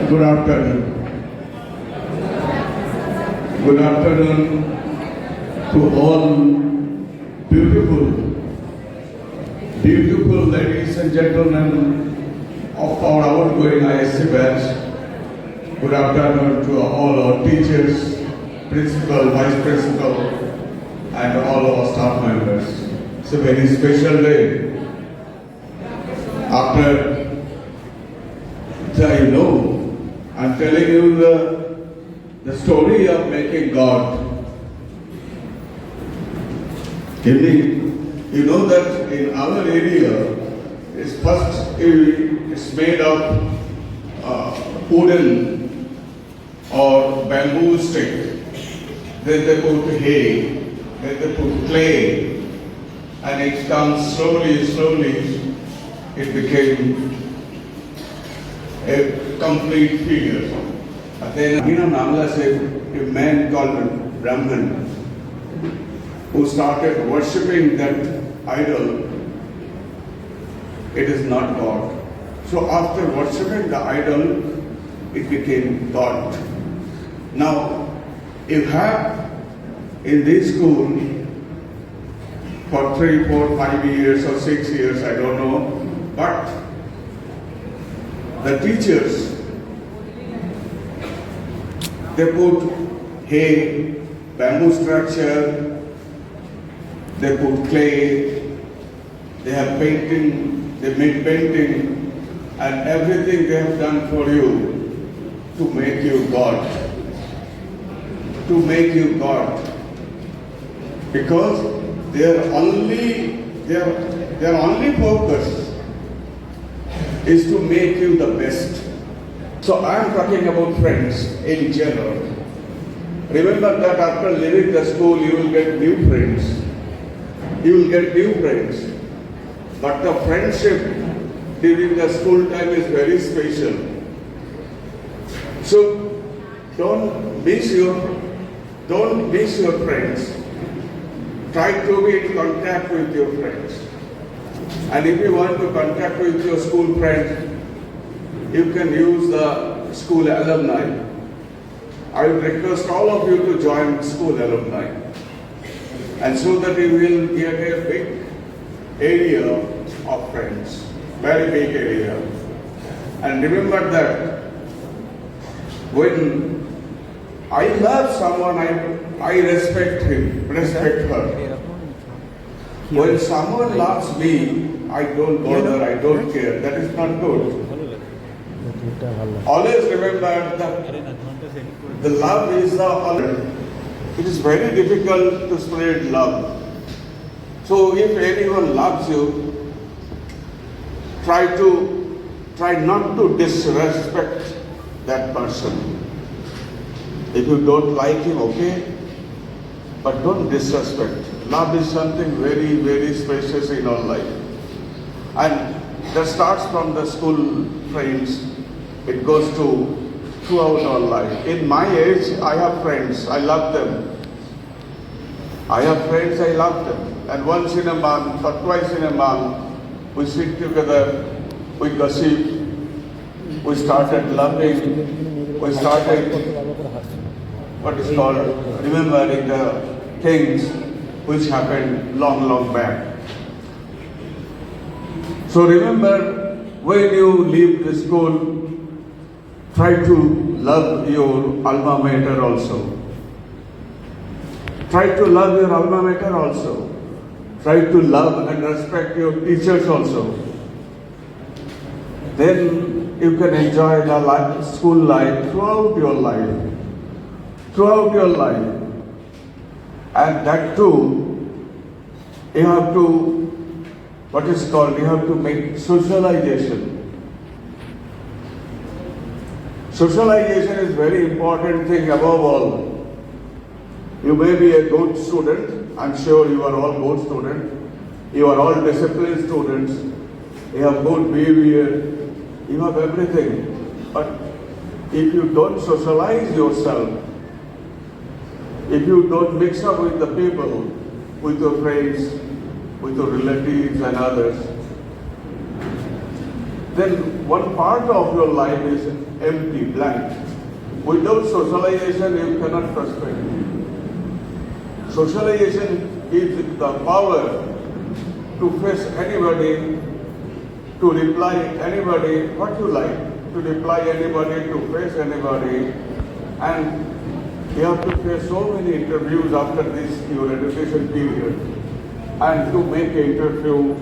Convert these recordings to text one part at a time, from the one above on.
Good afternoon. Good afternoon to all beautiful ladies and gentlemen of our outgoing ISC batch. Good afternoon to all our teachers, principal, vice principal, and all our staff members. It's a very special day. After I'm telling you the story of making God. You know that in our area, it's made of wooden or bamboo stick. Then they put hay, then they put clay, and it comes slowly, it became a complete figure. And then Namla said, a man called Brahman, who started worshipping that idol, it is not God. So after worshipping the idol, it became God. Now, you have in this school for 3, 4, 5 years or 6 years, I don't know, but the teachers, they put hay, bamboo structure, they put clay, they have painting, they made painting, and everything they have done for you to make you God. To make you God. Because their only focus is to make you the best. So I am talking about friends in general. Remember that after leaving the school, you will get new friends. You will get new friends. But the friendship during the school time is very special. So don't miss your friends. Try to be in contact with your friends. And if you want to contact with your school friends, you can use the school alumni. I would request all of you to join school alumni. And so that you will get a big area of friends, very big area. And remember that when I love someone, I respect him, respect her. When someone loves me, I don't bother, I don't care. That is not good. Always remember that the love is the other. It is very difficult to spread love. So if anyone loves you, try not to disrespect that person. If you don't like him, okay, but don't disrespect. Love is something very, very precious in our life. And that starts from the school friends. It goes throughout our life. In my age, I have friends. I love them. I have friends, I love them. And once in a month or twice in a month, we sit together, we gossip, we started loving, we started what is called remembering the things which happened long back. So remember, when you leave the school, try to love your alma mater also. Try to love your alma mater also. Try to love and respect your teachers also. Then you can enjoy the school life throughout your life. Throughout your life. And that too, you have to, you have to make socialization. Socialization is very important thing above all. You may be a good student. I'm sure you are all good students. You are all disciplined students. You have good behavior. You have everything. But if you don't socialize yourself, if you don't mix up with the people, with your friends, with your relatives and others, then one part of your life is empty, blank. Without socialization, you cannot prosper. Socialization gives the power to face anybody, to reply anybody what you like, to reply anybody, to face anybody, and you have to face so many interviews after this your education period, and to make an interview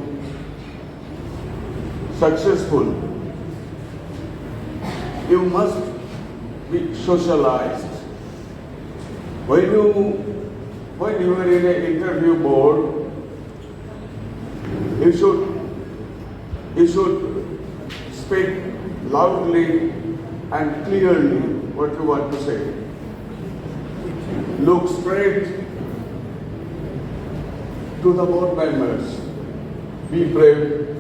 successful, you must be socialized. When you are in an interview board, you should speak loudly and clearly what you want to say. Look straight to the board members. Be brave.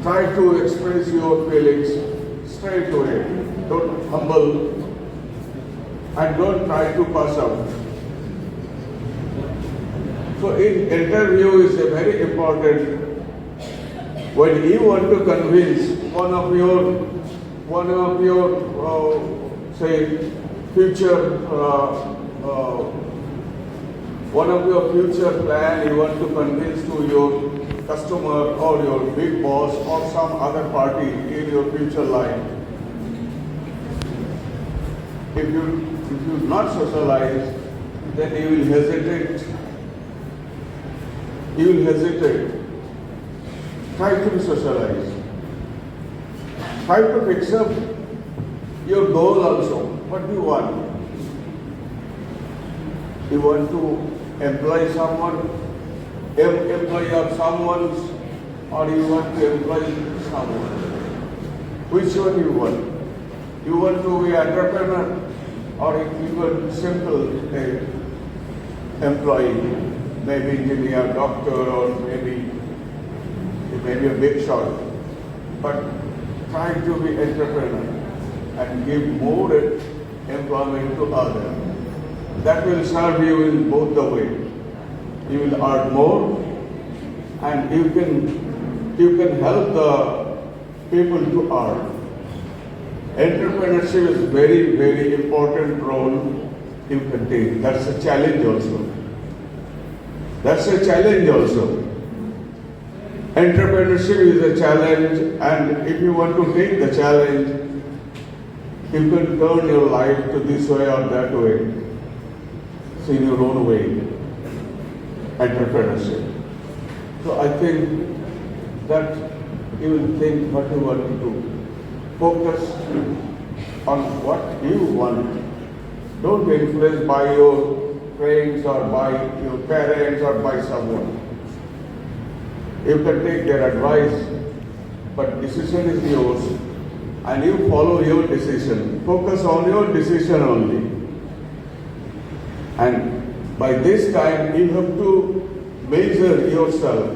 Try to express your feelings straight away. Don't humble and don't try to pass out. So in interview is a very important. When you want to convince one of your say future one of your future plan, you want to convince to your customer or your big boss or some other party in your future life. If you not socialize, then you will hesitate. You will hesitate. Try to be socialized. Try to fix up your goal also. What do you want? You want to employ someone, employee of someone's, or you want to employ someone? Which one you want? You want to be entrepreneur, or you want simple employee, maybe engineer, doctor, or maybe a big shot. But try to be entrepreneur and give more employment to others. That will serve you in both the way. You will earn more, and you can help the people to earn. Entrepreneurship is very, very important role you can take. That's a challenge also. Entrepreneurship is a challenge, and if you want to take the challenge, you can turn your life to this way or that way. So in your own way. Entrepreneurship. So I think that you will think what you want to do. Focus on what you want. Don't be influenced by your friends or by your parents or by someone. You can take their advice, but decision is yours, and you follow your decision. Focus on your decision only. And by this time, you have to measure yourself.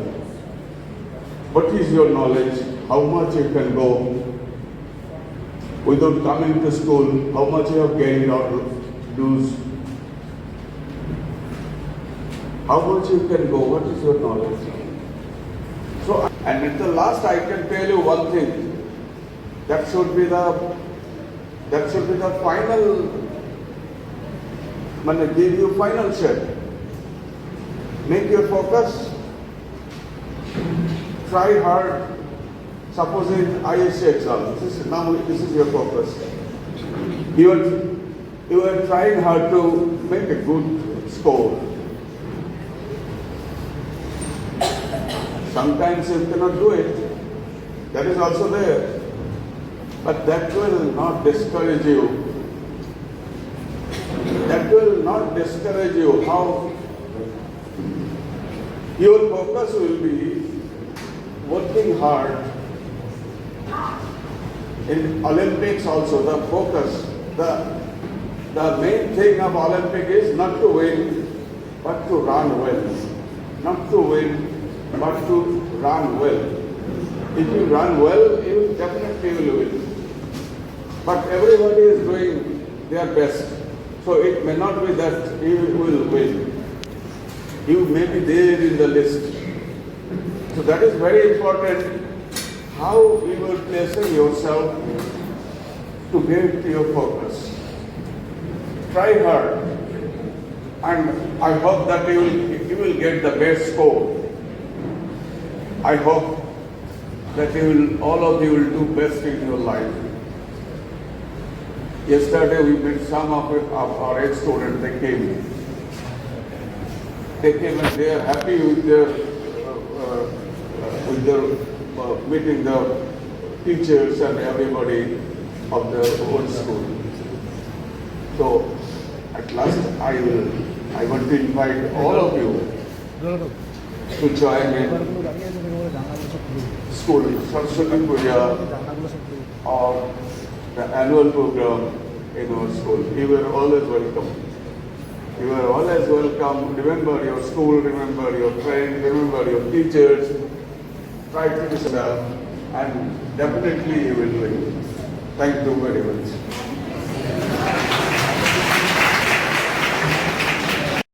What is your knowledge? How much you can go without coming to school? How much you have gained or lose? How much you can go? What is your knowledge? So, and at the last, I can tell you one thing. That should be the final. When I give you final step. Make your focus. Try hard. Suppose in ISC exam, this is your focus. You are trying hard to make a good score. Sometimes you cannot do it. That is also there. But that will not discourage you. That will not discourage you. How? Your focus will be working hard. In Olympics also, the focus, the main thing of Olympic is not to win, but to run well. Not to win, but to run well. If you run well, you definitely will win. But everybody is doing their best. So it may not be that you will win. You may be there in the list. So that is very important. how you will placing yourself to get to your focus. Try hard, and I hope that you will get the best score. I hope that all of you will do best in your life. Yesterday we met some of our ex-students. They came and they are happy with their meeting the teachers and everybody of the old school. So at last I want to invite all of you to join in school Saraswati Puja or the annual program in our school. You are always welcome. You are always welcome. Remember your school, remember your friends, remember your teachers. Try to listen and definitely you will win. Thank you very much.